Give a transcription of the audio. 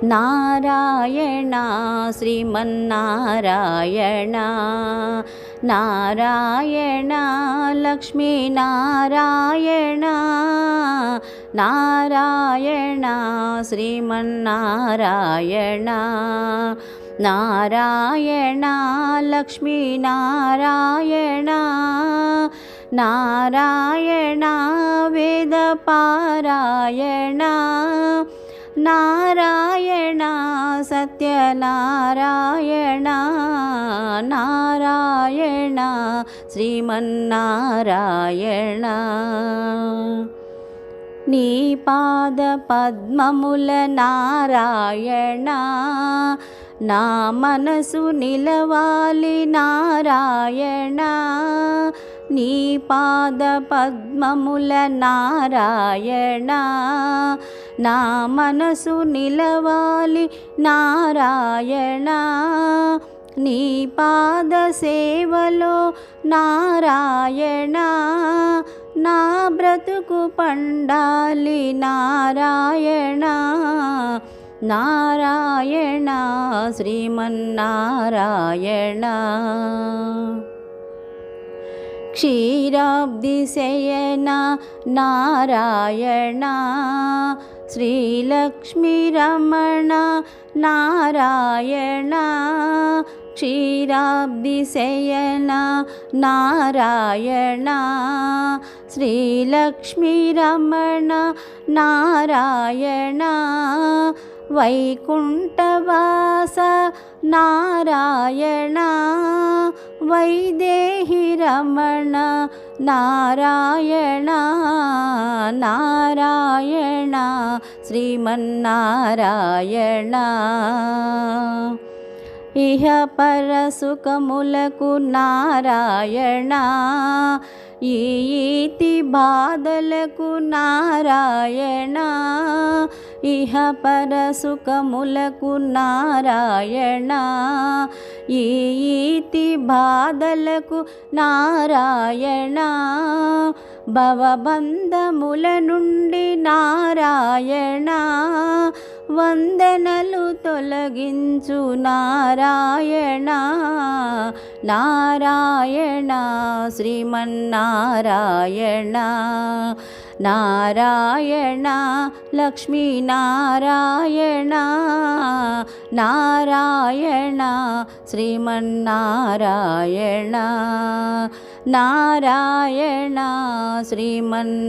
నారాయణ శ్రీమన్నారాయణ నారాయణ లక్ష్మీ నారాయణ నారాయణ శ్రీమన్నారాయణ నారాయణ లక్ష్మీ నారాయణ నారాయణ వేద పారాయణ నారాయణ సత్యనారాయణ నారాయణ శ్రీమన్నారాయణ నీ పాద పద్మముల నారాయణ నా మనసు నిలవాలి నారాయణ నీ పాద పద్మముల నారాయణ నా మనసు నిలవాలి నారాయణ నీ పాద సేవలో నారాయణ నా బ్రతుకు పండాలి నారాయణ నారాయణ శ్రీమన్నారాయణ క్షీరాబ్ది శయన నారాయణ శ్రీలక్ష్మీ రమణ నారాయణ క్షీరాబ్ది శయన నారాయణ శ్రీలక్ష్మీ రమణ నారాయణ వైకుంఠవాస నారాయణ వైదేహి రమణ నారాయణ నారాయణ శ్రీమన్నారాయణ ఇహ పర సుఖములకు నారాయణ ఈతి బాధలకు నారాయణ ఇహ పర సుఖములకు నారాయణ ఈతి బాధలకు నారాయణ భవబంధముల నుండి నారాయణ వందనలు తొలగించు నారాయణ నారాయణ శ్రీమన్నారాయణ నారాయణ లక్ష్మీ నారాయణ నారాయణ శ్రీమన్నారాయణ నారాయణ శ్రీమన్నారాయణ